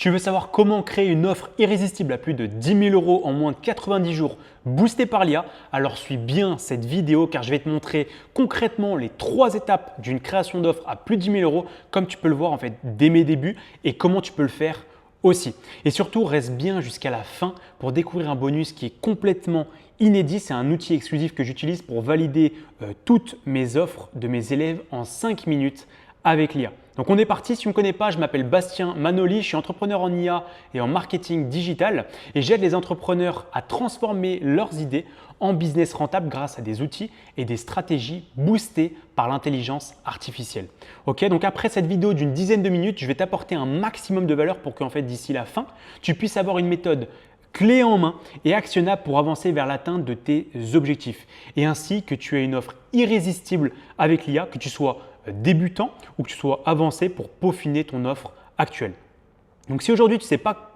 Tu veux savoir comment créer une offre irrésistible à plus de 10 000 € en moins de 90 jours boostée par l'IA? Alors suis bien cette vidéo car je vais te montrer concrètement les 3 étapes d'une création d'offre à plus de 10 000 € comme tu peux le voir en fait dès mes débuts et comment tu peux le faire aussi. Et surtout, reste bien jusqu'à la fin pour découvrir un bonus qui est complètement inédit. C'est un outil exclusif que j'utilise pour valider toutes mes offres de mes élèves en 5 minutes avec l'IA. Donc on est parti, si tu ne me connais pas, je m'appelle Bastien Manoli, je suis entrepreneur en IA et en marketing digital et j'aide les entrepreneurs à transformer leurs idées en business rentable grâce à des outils et des stratégies boostées par l'intelligence artificielle. Ok, donc après cette vidéo d'une dizaine de minutes, je vais t'apporter un maximum de valeur pour qu'en fait d'ici la fin, tu puisses avoir une méthode clé en main et actionnable pour avancer vers l'atteinte de tes objectifs et ainsi que tu aies une offre irrésistible avec l'IA, que tu sois débutant ou que tu sois avancé pour peaufiner ton offre actuelle. Donc si aujourd'hui tu ne sais pas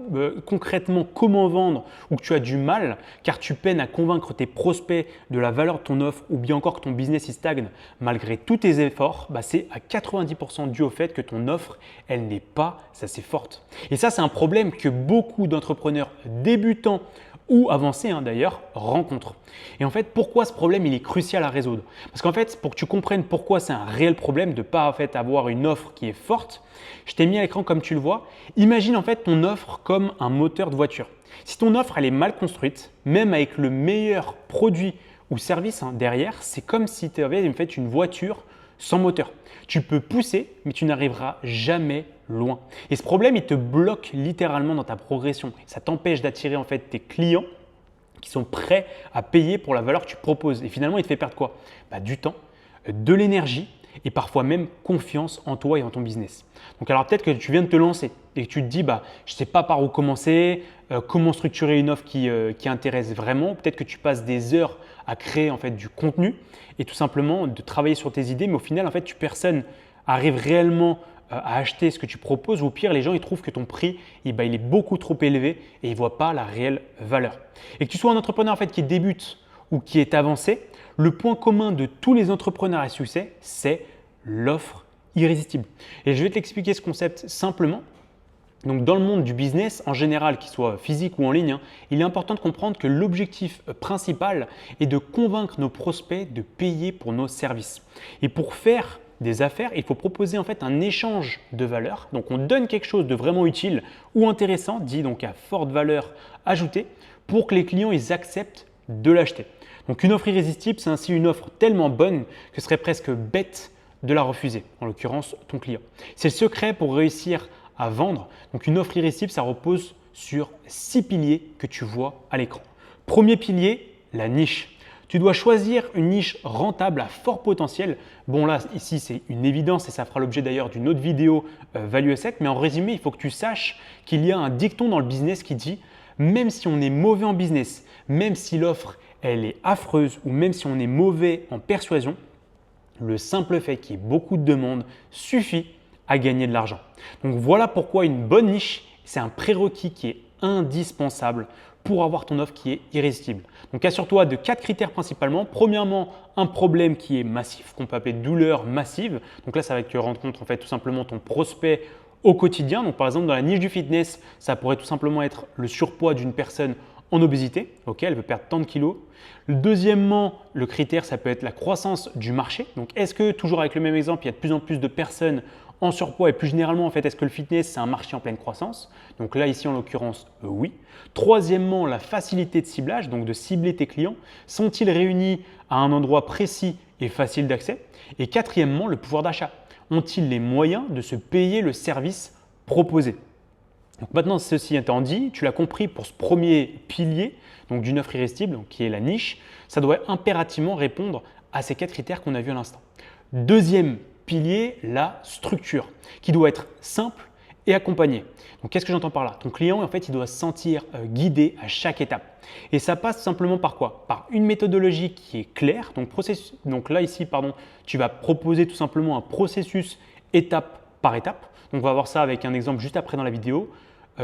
concrètement comment vendre ou que tu as du mal car tu peines à convaincre tes prospects de la valeur de ton offre ou bien encore que ton business il stagne malgré tous tes efforts, c'est à 90% dû au fait que ton offre elle n'est pas assez forte. Et ça c'est un problème que beaucoup d'entrepreneurs débutants ou avancés d'ailleurs rencontrent. Et en fait, pourquoi ce problème il est crucial à résoudre? Parce qu'en fait, pour que tu comprennes pourquoi c'est un réel problème de ne pas en fait, avoir une offre qui est forte, je t'ai mis à l'écran comme tu le vois. Imagine en fait ton offre comme un moteur de voiture. Si ton offre elle est mal construite, même avec le meilleur produit ou service derrière, c'est comme si tu avais en fait, une voiture sans moteur. Tu peux pousser, mais tu n'arriveras jamais loin. Et ce problème, il te bloque littéralement dans ta progression. Ça t'empêche d'attirer en fait tes clients qui sont prêts à payer pour la valeur que tu proposes. Et finalement, il te fait perdre quoi? Du temps, de l'énergie et parfois même confiance en toi et en ton business. Donc alors peut-être que tu viens de te lancer et que tu te dis je ne sais pas par où commencer, comment structurer une offre qui intéresse vraiment. Peut-être que tu passes des heures à créer en fait du contenu et tout simplement de travailler sur tes idées, mais au final en fait personne arrive réellement à acheter ce que tu proposes ou au pire les gens ils trouvent que ton prix il est beaucoup trop élevé et ils ne voient pas la réelle valeur. Et que tu sois un entrepreneur en fait qui débute ou qui est avancé, le point commun de tous les entrepreneurs à succès, c'est l'offre irrésistible. Et je vais te l'expliquer ce concept simplement. Donc dans le monde du business, en général, qu'il soit physique ou en ligne, il est important de comprendre que l'objectif principal est de convaincre nos prospects de payer pour nos services. Et pour faire des affaires, il faut proposer en fait un échange de valeur. Donc on donne quelque chose de vraiment utile ou intéressant, dit donc à forte valeur ajoutée, pour que les clients ils acceptent de l'acheter. Donc une offre irrésistible, c'est ainsi une offre tellement bonne que ce serait presque bête de la refuser, en l'occurrence ton client. C'est le secret pour réussir à vendre. Donc une offre irrésistible, ça repose sur 6 piliers que tu vois à l'écran. Premier pilier, la niche. Tu dois choisir une niche rentable à fort potentiel. Bon là, ici, c'est une évidence et ça fera l'objet d'ailleurs d'une autre vidéo Value Asset. Mais en résumé, il faut que tu saches qu'il y a un dicton dans le business qui dit « même si on est mauvais en business, même si l'offre elle est affreuse ou même si on est mauvais en persuasion, le simple fait qu'il y ait beaucoup de demandes suffit à gagner de l'argent. » Donc voilà pourquoi une bonne niche, c'est un prérequis qui est indispensable pour avoir ton offre qui est irrésistible. Donc assure-toi de 4 critères principalement. Premièrement, un problème qui est massif, qu'on peut appeler douleur massive. Donc là, ça va être que rendre compte en fait tout simplement ton prospect au quotidien. Donc par exemple, dans la niche du fitness, ça pourrait tout simplement être le surpoids d'une personne en obésité, elle veut perdre tant de kilos. Deuxièmement, le critère, ça peut être la croissance du marché. Donc, est-ce que, toujours avec le même exemple, il y a de plus en plus de personnes en surpoids et plus généralement, en fait, est-ce que le fitness, c'est un marché en pleine croissance? Donc là, ici, en l'occurrence, oui. Troisièmement, la facilité de ciblage, donc de cibler tes clients. Sont-ils réunis à un endroit précis et facile d'accès? Et quatrièmement, le pouvoir d'achat. Ont-ils les moyens de se payer le service proposé? Donc maintenant, ceci étant dit, tu l'as compris pour ce premier pilier donc d'une offre irrésistible, donc qui est la niche, ça doit impérativement répondre à ces 4 critères qu'on a vus à l'instant. Deuxième pilier, la structure, qui doit être simple et accompagnée. Donc qu'est-ce que j'entends par là? Ton client, en fait, il doit se sentir guidé à chaque étape. Et ça passe simplement par quoi? Par une méthodologie qui est claire. Donc là, ici, tu vas proposer tout simplement un processus étape par étape. Donc on va voir ça avec un exemple juste après dans la vidéo.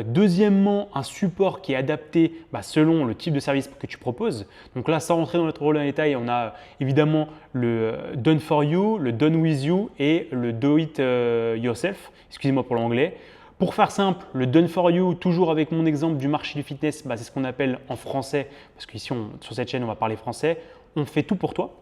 Deuxièmement, un support qui est adapté selon le type de service que tu proposes. Donc là, sans rentrer dans notre rôle en détail, on a évidemment le Done for you, le Done with you et le Do it yourself, excusez-moi pour l'anglais, Pour faire simple, le done for you, toujours avec mon exemple du marché du fitness, c'est ce qu'on appelle en français, parce qu'ici sur cette chaîne on va parler français, on fait tout pour toi.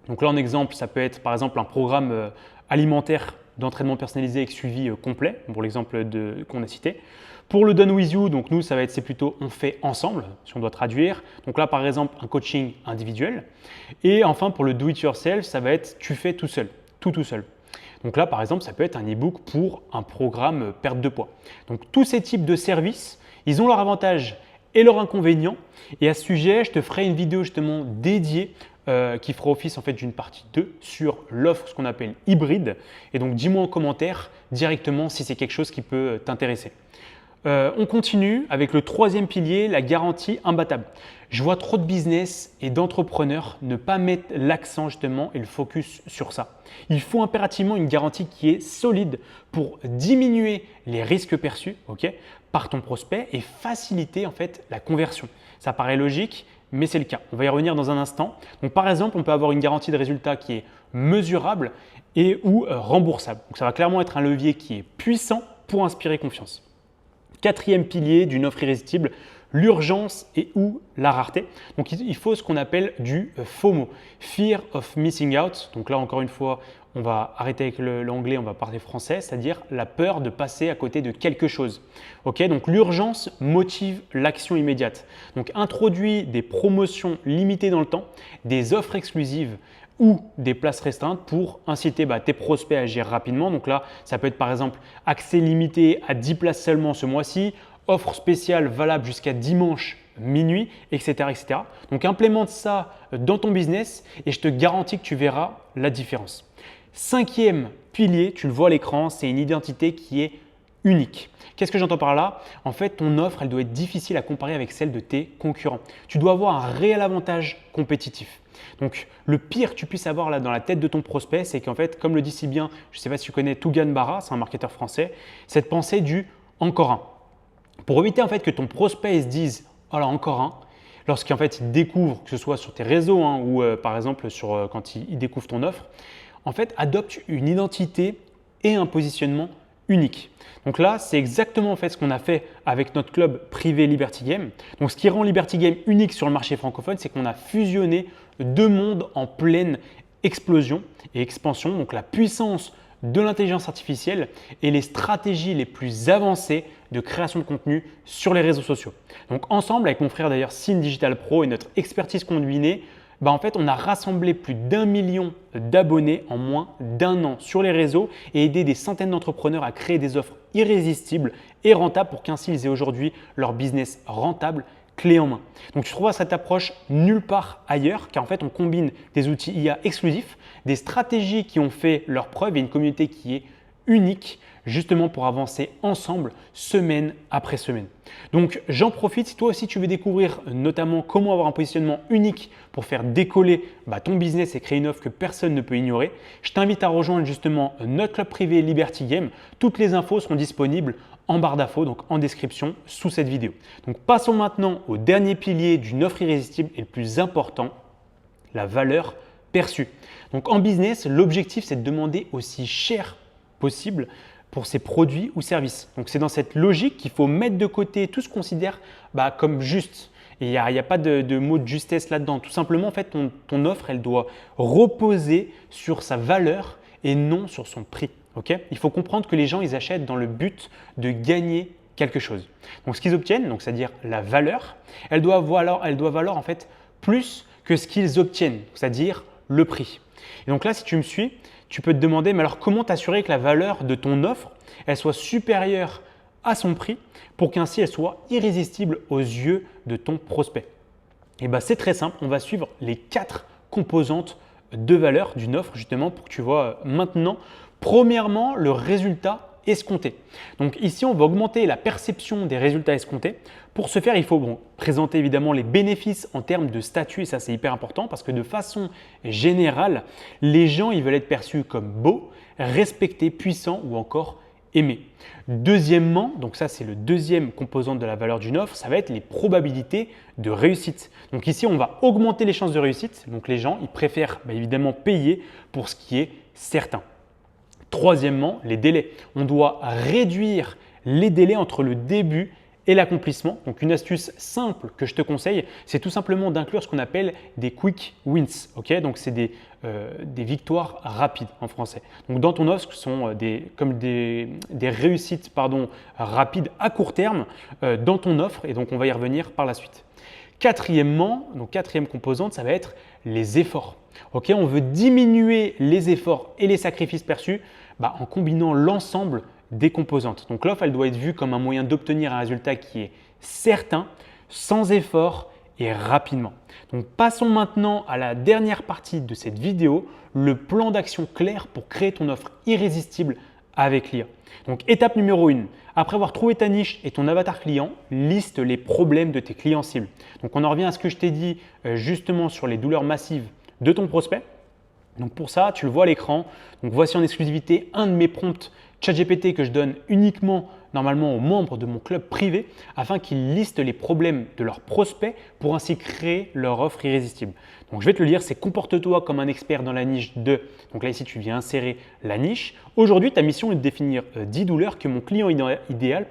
Donc là en exemple, ça peut être par exemple un programme alimentaire d'entraînement personnalisé avec suivi complet, pour l'exemple qu'on a cité. Pour le done with you, donc nous c'est plutôt on fait ensemble, si on doit traduire. Donc là par exemple un coaching individuel. Et enfin pour le do it yourself, ça va être tu fais tout seul, tout seul. Donc là, par exemple, ça peut être un e-book pour un programme perte de poids. Donc tous ces types de services, ils ont leurs avantages et leurs inconvénients. Et à ce sujet, je te ferai une vidéo justement dédiée qui fera office en fait d'une partie 2 sur l'offre, ce qu'on appelle hybride. Et donc dis-moi en commentaire directement si c'est quelque chose qui peut t'intéresser. On continue avec le troisième pilier, la garantie imbattable. Je vois trop de business et d'entrepreneurs ne pas mettre l'accent justement et le focus sur ça. Il faut impérativement une garantie qui est solide pour diminuer les risques perçus par ton prospect et faciliter en fait la conversion. Ça paraît logique, mais c'est le cas. On va y revenir dans un instant. Donc, par exemple, on peut avoir une garantie de résultat qui est mesurable et ou remboursable. Donc, ça va clairement être un levier qui est puissant pour inspirer confiance. Quatrième pilier d'une offre irrésistible, l'urgence et ou la rareté. Donc il faut ce qu'on appelle du FOMO, Fear of Missing Out. Donc là encore une fois, on va arrêter avec l'anglais, on va parler français, c'est-à-dire la peur de passer à côté de quelque chose. Donc l'urgence motive l'action immédiate. Donc introduis des promotions limitées dans le temps, des offres exclusives ou des places restreintes pour inciter tes prospects à agir rapidement. Donc là, ça peut être par exemple accès limité à 10 places seulement ce mois-ci, offre spéciale valable jusqu'à dimanche minuit, etc., etc. Donc implémente ça dans ton business et je te garantis que tu verras la différence. Cinquième pilier, tu le vois à l'écran, c'est une identité qui est unique. Qu'est-ce que j'entends par là? En fait, ton offre, elle doit être difficile à comparer avec celle de tes concurrents. Tu dois avoir un réel avantage compétitif. Donc, le pire que tu puisses avoir là dans la tête de ton prospect, c'est qu'en fait, comme le dit si bien, je ne sais pas si tu connais Tougan Barra, c'est un marketeur français, cette pensée du « encore un ». Pour éviter en fait que ton prospect se dise « oh là, encore un », lorsqu'en fait il découvre, que ce soit sur tes réseaux ou par exemple quand il découvre ton offre, en fait, adopte une identité et un positionnement unique. Donc là, c'est exactement en fait ce qu'on a fait avec notre club privé Liberty Game. Donc ce qui rend Liberty Game unique sur le marché francophone, c'est qu'on a fusionné deux mondes en pleine explosion et expansion. Donc la puissance de l'intelligence artificielle et les stratégies les plus avancées de création de contenu sur les réseaux sociaux. Donc ensemble, avec mon frère d'ailleurs Sin Digital Pro et notre expertise combinée, en fait, on a rassemblé plus d'1 million d'abonnés en moins d'1 an sur les réseaux et aidé des centaines d'entrepreneurs à créer des offres irrésistibles et rentables pour qu'ainsi ils aient aujourd'hui leur business rentable clé en main. Donc tu trouveras cette approche nulle part ailleurs car en fait on combine des outils IA exclusifs, des stratégies qui ont fait leurs preuves et une communauté qui est unique justement pour avancer ensemble semaine après semaine. Donc j'en profite, si toi aussi tu veux découvrir notamment comment avoir un positionnement unique pour faire décoller ton business et créer une offre que personne ne peut ignorer, je t'invite à rejoindre justement notre club privé Liberty Game. Toutes les infos seront disponibles en barre d'infos, donc en description sous cette vidéo. Donc passons maintenant au dernier pilier d'une offre irrésistible et le plus important, la valeur perçue. Donc en business, l'objectif c'est de demander aussi cher possible pour ses produits ou services. Donc c'est dans cette logique qu'il faut mettre de côté tout ce qu'on considère comme juste. Et il n'y a pas de mot de justesse là-dedans. Tout simplement, en fait, ton offre, elle doit reposer sur sa valeur et non sur son prix. Il faut comprendre que les gens, ils achètent dans le but de gagner quelque chose. Donc ce qu'ils obtiennent, donc c'est-à-dire la valeur, elle doit valoir en fait plus que ce qu'ils obtiennent, c'est-à-dire le prix. Et donc là, si tu me suis, tu peux te demander, mais alors comment t'assurer que la valeur de ton offre, elle soit supérieure à son prix pour qu'ainsi elle soit irrésistible aux yeux de ton prospect? Et c'est très simple, on va suivre les 4 composantes de valeur d'une offre justement pour que tu vois maintenant. Premièrement, le résultat escompté. Donc ici, on va augmenter la perception des résultats escomptés. Pour ce faire, il faut présenter évidemment les bénéfices en termes de statut et ça c'est hyper important parce que de façon générale, les gens ils veulent être perçus comme beaux, respectés, puissants ou encore aimés. Deuxièmement, donc ça c'est le deuxième composante de la valeur d'une offre, ça va être les probabilités de réussite. Donc ici, on va augmenter les chances de réussite. Donc les gens ils préfèrent évidemment payer pour ce qui est certain. Troisièmement, les délais. On doit réduire les délais entre le début et l'accomplissement. Donc une astuce simple que je te conseille, c'est tout simplement d'inclure ce qu'on appelle des quick wins. Donc c'est des victoires rapides en français. Donc dans ton offre, ce sont des réussites rapides à court terme dans ton offre, et donc on va y revenir par la suite. Quatrièmement, donc quatrième composante, ça va être les efforts. On veut diminuer les efforts et les sacrifices perçus en combinant l'ensemble des composantes. Donc l'offre, elle doit être vue comme un moyen d'obtenir un résultat qui est certain, sans effort et rapidement. Donc passons maintenant à la dernière partie de cette vidéo, le plan d'action clair pour créer ton offre irrésistible avec l'IA. Donc étape numéro 1, après avoir trouvé ta niche et ton avatar client, liste les problèmes de tes clients cibles. Donc on en revient à ce que je t'ai dit justement sur les douleurs massives de ton prospect. Donc pour ça, tu le vois à l'écran. Donc voici en exclusivité un de mes prompts ChatGPT que je donne uniquement normalement aux membres de mon club privé afin qu'ils listent les problèmes de leurs prospects pour ainsi créer leur offre irrésistible. Donc je vais te le lire, c'est comporte-toi comme un expert dans la niche de. Donc là ici tu viens insérer la niche. Aujourd'hui ta mission est de définir 10 douleurs que mon client idéal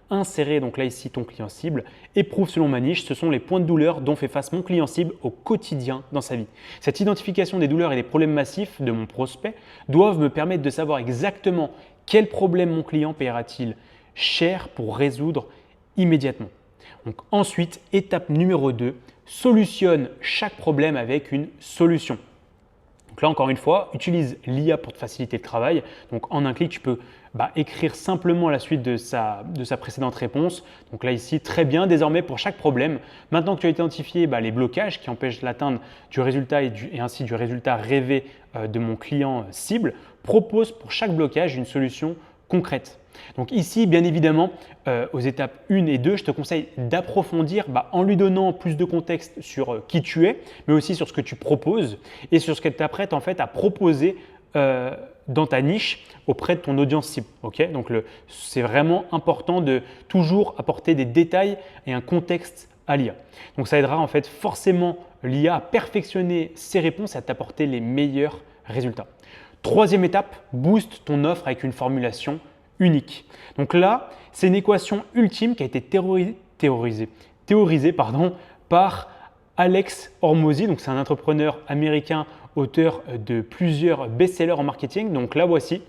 insérer donc là ici ton client cible éprouve selon ma niche. Ce sont les points de douleur dont fait face mon client cible au quotidien dans sa vie. Cette identification des douleurs et des problèmes massifs de mon prospect doivent me permettre de savoir exactement quel problème mon client paiera-t-il cher pour résoudre immédiatement. Donc ensuite, étape numéro 2, solutionne chaque problème avec une solution. Donc là, encore une fois, utilise l'IA pour te faciliter le travail. Donc en un clic, tu peux écrire simplement la suite de sa précédente réponse. Donc là, ici, très bien. Désormais, pour chaque problème, maintenant que tu as identifié les blocages qui empêchent l'atteinte du résultat et ainsi du résultat rêvé de mon client cible, propose pour chaque blocage une solution concrète. Donc ici, bien évidemment, aux étapes 1 et 2, je te conseille d'approfondir en lui donnant plus de contexte sur qui tu es, mais aussi sur ce que tu proposes et sur ce que tu t'apprêtes en fait à proposer dans ta niche auprès de ton audience cible. Donc c'est vraiment important de toujours apporter des détails et un contexte à l'IA. Donc ça aidera en fait forcément l'IA à perfectionner ses réponses et à t'apporter les meilleurs résultats. Troisième étape, booste ton offre avec une formulation unique. Donc là, c'est une équation ultime qui a été théorisée par Alex Hormozy. Donc c'est un entrepreneur américain, auteur de plusieurs best-sellers en marketing. Donc là voici,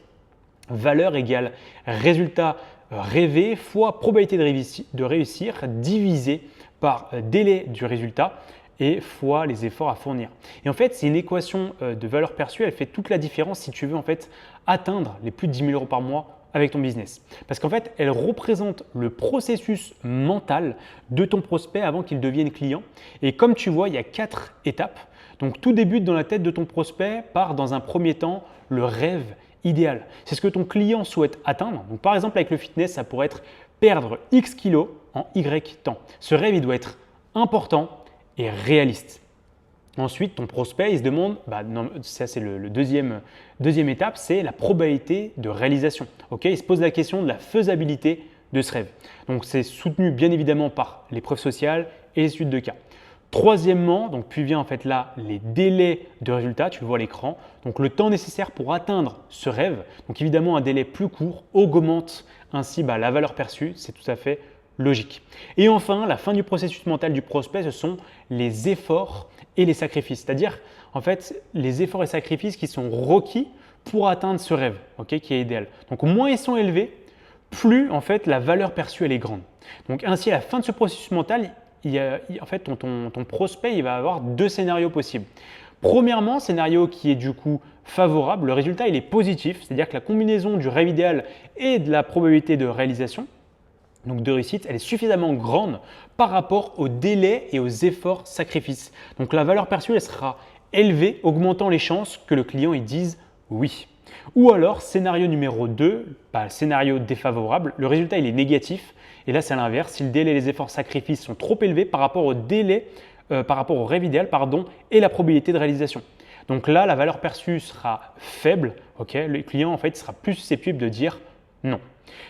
valeur égale résultat rêvé fois probabilité de réussir divisé par délai du résultat et fois les efforts à fournir. Et en fait, c'est une équation de valeur perçue, elle fait toute la différence si tu veux en fait atteindre les plus de 10 000 € par mois avec ton business. Parce qu'en fait, elle représente le processus mental de ton prospect avant qu'il devienne client. Et comme tu vois, il y a 4 étapes. Donc tout débute dans la tête de ton prospect par dans un premier temps le rêve idéal. C'est ce que ton client souhaite atteindre. Donc par exemple avec le fitness, ça pourrait être perdre X kilos en Y temps. Ce rêve, il doit être important et réaliste. Ensuite, ton prospect, il se demande, ça c'est le deuxième étape, c'est la probabilité de réalisation. Il se pose la question de la faisabilité de ce rêve. Donc c'est soutenu bien évidemment par les preuves sociales et les études de cas. Troisièmement, puis vient en fait là les délais de résultat, tu le vois à l'écran. Donc le temps nécessaire pour atteindre ce rêve. Donc évidemment un délai plus court augmente ainsi la valeur perçue, c'est tout à fait logique. Et enfin, la fin du processus mental du prospect, ce sont les efforts et les sacrifices. C'est-à-dire en fait les efforts et sacrifices qui sont requis pour atteindre ce rêve, qui est idéal. Donc moins ils sont élevés, plus en fait la valeur perçue elle est grande. Donc ainsi à la fin de ce processus mental, en fait ton prospect il va avoir 2 scénarios possibles. Premièrement, scénario qui est du coup favorable, le résultat il est positif, c'est-à-dire que la combinaison du rêve idéal et de la probabilité de réalisation, donc de réussite, elle est suffisamment grande par rapport aux délais et aux efforts sacrifices. Donc la valeur perçue elle sera élevée, augmentant les chances que le client il dise oui. Ou alors, scénario numéro 2, scénario défavorable, le résultat il est négatif. Et là, c'est à l'inverse, si le délai et les efforts sacrifices sont trop élevés par rapport au délai, par rapport au rêve idéal et la probabilité de réalisation. Donc là, la valeur perçue sera faible, le client en fait sera plus susceptible de dire non.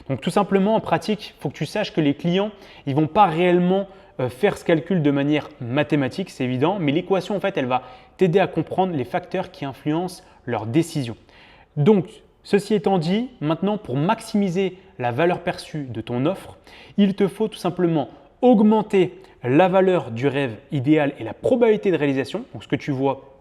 Donc tout simplement, en pratique, il faut que tu saches que les clients, ils ne vont pas réellement faire ce calcul de manière mathématique, c'est évident, mais l'équation, en fait, elle va t'aider à comprendre les facteurs qui influencent leurs décisions. Donc, ceci étant dit, maintenant, pour maximiser la valeur perçue de ton offre, il te faut tout simplement augmenter la valeur du rêve idéal et la probabilité de réalisation, donc ce que tu vois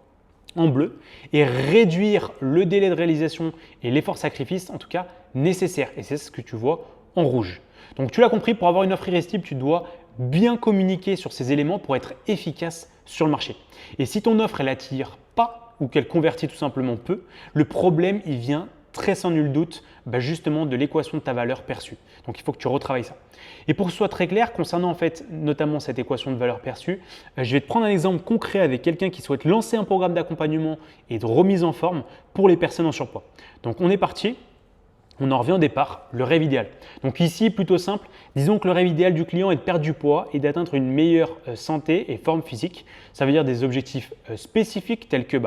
en bleu, et réduire le délai de réalisation et l'effort sacrifice en tout cas nécessaire. Et c'est ce que tu vois en rouge. Donc tu l'as compris, pour avoir une offre irrésistible, tu dois bien communiquer sur ces éléments pour être efficace sur le marché. Et si ton offre elle attire pas ou qu'elle convertit tout simplement peu, le problème il vient très sans nul doute justement de l'équation de ta valeur perçue. Donc il faut que tu retravailles ça. Et pour que ce soit très clair, concernant en fait notamment cette équation de valeur perçue, je vais te prendre un exemple concret avec quelqu'un qui souhaite lancer un programme d'accompagnement et de remise en forme pour les personnes en surpoids. Donc on est parti. On en revient au départ, le rêve idéal. Donc ici, plutôt simple, disons que le rêve idéal du client est de perdre du poids et d'atteindre une meilleure santé et forme physique. Ça veut dire des objectifs spécifiques tels que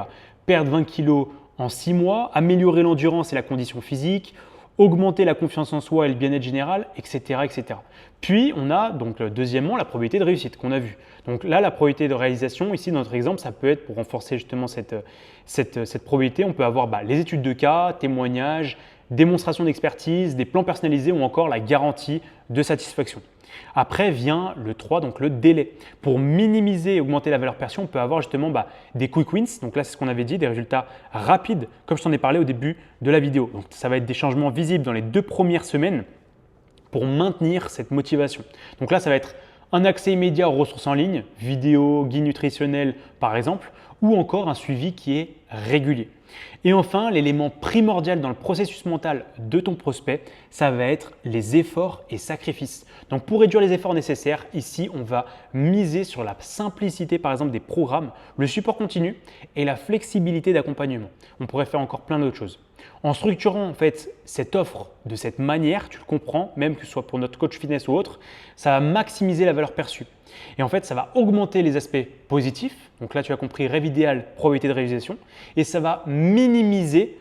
perdre 20 kg en 6 mois, améliorer l'endurance et la condition physique, augmenter la confiance en soi et le bien-être général, etc., etc. Puis, on a donc deuxièmement la probabilité de réussite qu'on a vu. Donc là, la probabilité de réalisation, ici dans notre exemple, ça peut être pour renforcer justement cette probabilité, on peut avoir les études de cas, témoignages, démonstration d'expertise, des plans personnalisés ou encore la garantie de satisfaction. Après vient le 3, donc le délai. Pour minimiser et augmenter la valeur perçue, on peut avoir justement des quick wins. Donc là, c'est ce qu'on avait dit, des résultats rapides, comme je t'en ai parlé au début de la vidéo. Donc ça va être des changements visibles dans les 2 premières semaines pour maintenir cette motivation. Donc là, ça va être un accès immédiat aux ressources en ligne, vidéos, guides nutritionnels par exemple, ou encore un suivi qui est régulier. Et enfin, l'élément primordial dans le processus mental de ton prospect, ça va être les efforts et sacrifices. Donc pour réduire les efforts nécessaires, ici, on va miser sur la simplicité par exemple des programmes, le support continu et la flexibilité d'accompagnement. On pourrait faire encore plein d'autres choses. En structurant en fait cette offre de cette manière, tu le comprends, même que ce soit pour notre coach fitness ou autre, ça va maximiser la valeur perçue. Et en fait, ça va augmenter les aspects positifs. Donc là, tu as compris rêve idéal, probabilité de réalisation. Et ça va minimiser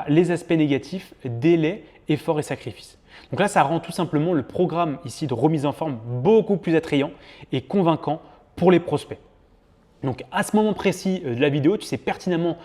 les aspects négatifs, délai, effort et sacrifice. Donc là, ça rend tout simplement le programme ici de remise en forme beaucoup plus attrayant et convaincant pour les prospects. Donc à ce moment précis de la vidéo, tu sais pertinemment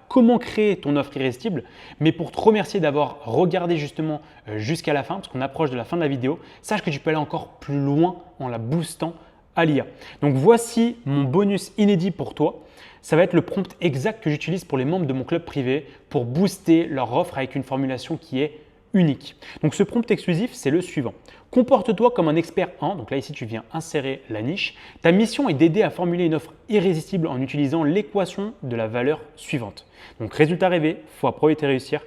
comment créer ton offre irrésistible. Mais pour te remercier d'avoir regardé justement jusqu'à la fin, parce qu'on approche de la fin de la vidéo, sache que tu peux aller encore plus loin en la boostant à l'IA. Donc voici mon bonus inédit pour toi. Ça va être le prompt exact que j'utilise pour les membres de mon club privé pour booster leur offre avec une formulation qui est unique. Donc ce prompt exclusif, c'est le suivant. Comporte-toi comme un expert 1. Donc là, ici, tu viens insérer la niche. Ta mission est d'aider à formuler une offre irrésistible en utilisant l'équation de la valeur suivante. Donc résultat rêvé fois probabilité de réussir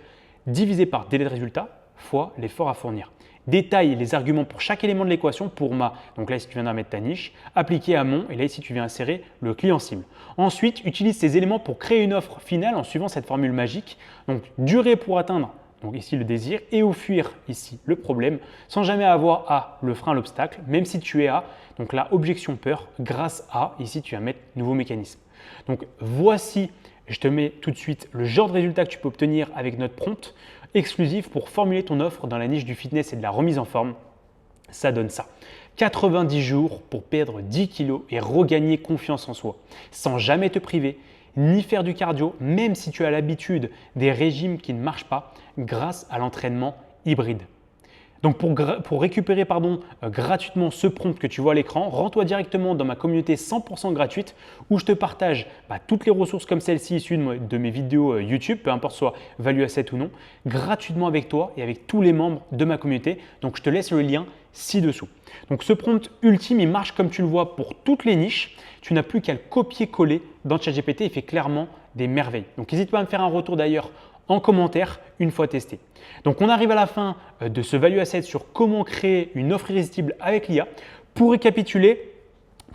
divisé par délai de résultat fois l'effort à fournir. Détaille les arguments pour chaque élément de l'équation pour ma, donc là ici tu viens mettre ta niche, appliqué à mon, et là ici tu viens insérer le client cible. Ensuite, utilise ces éléments pour créer une offre finale en suivant cette formule magique. Donc durer pour atteindre, donc ici le désir, et ou fuir ici le problème, sans jamais avoir à le frein, l'obstacle, même si tu es à, donc là objection peur, grâce à, ici tu vas mettre nouveau mécanisme. Donc voici, je te mets tout de suite le genre de résultat que tu peux obtenir avec notre prompt exclusif pour formuler ton offre dans la niche du fitness et de la remise en forme. Ça donne ça. 90 jours pour perdre 10 kg et regagner confiance en soi, sans jamais te priver, ni faire du cardio, même si tu as l'habitude des régimes qui ne marchent pas, grâce à l'entraînement hybride. Donc pour récupérer gratuitement ce prompt que tu vois à l'écran, rends-toi directement dans ma communauté 100% gratuite où je te partage toutes les ressources comme celle-ci issues de mes vidéos YouTube, peu importe soit value asset ou non, gratuitement avec toi et avec tous les membres de ma communauté. Donc je te laisse le lien ci-dessous. Donc ce prompt ultime, il marche comme tu le vois pour toutes les niches. Tu n'as plus qu'à le copier-coller dans ChatGPT, il fait clairement des merveilles. Donc n'hésite pas à me faire un retour d'ailleurs en commentaire une fois testé. Donc on arrive à la fin de ce value asset sur comment créer une offre irrésistible avec l'IA. Pour récapituler,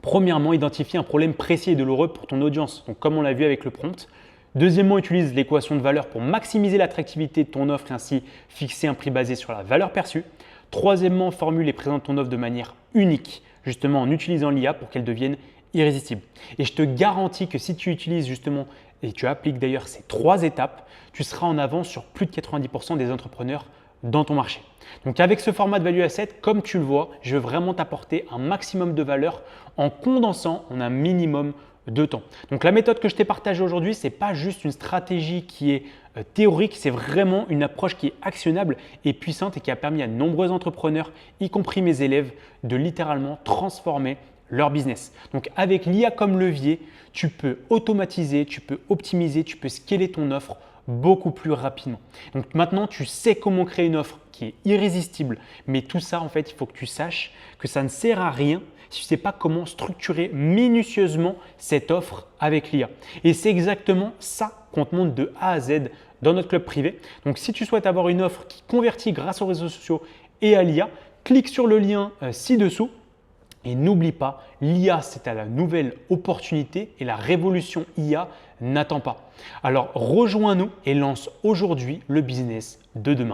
premièrement, identifier un problème précis et douloureux pour ton audience, donc comme on l'a vu avec le prompt. Deuxièmement, utilise l'équation de valeur pour maximiser l'attractivité de ton offre et ainsi fixer un prix basé sur la valeur perçue. Troisièmement, formule et présente ton offre de manière unique, justement en utilisant l'IA pour qu'elle devienne irrésistible. Et je te garantis que si tu utilises justement et tu appliques d'ailleurs ces 3 étapes, tu seras en avance sur plus de 90% des entrepreneurs dans ton marché. Donc avec ce format de value asset, comme tu le vois, je veux vraiment t'apporter un maximum de valeur en condensant en un minimum de temps. Donc la méthode que je t'ai partagée aujourd'hui, ce n'est pas juste une stratégie qui est théorique, c'est vraiment une approche qui est actionnable et puissante et qui a permis à de nombreux entrepreneurs, y compris mes élèves, de littéralement transformer leur business. Donc avec l'IA comme levier, tu peux automatiser, tu peux optimiser, tu peux scaler ton offre beaucoup plus rapidement. Donc maintenant, tu sais comment créer une offre qui est irrésistible, mais tout ça, en fait, il faut que tu saches que ça ne sert à rien si tu ne sais pas comment structurer minutieusement cette offre avec l'IA. Et c'est exactement ça qu'on te montre de A à Z dans notre club privé. Donc si tu souhaites avoir une offre qui convertit grâce aux réseaux sociaux et à l'IA, clique sur le lien ci-dessous. Et n'oublie pas, l'IA, c'est la nouvelle opportunité et la révolution IA n'attend pas. Alors rejoins-nous et lance aujourd'hui le business de demain.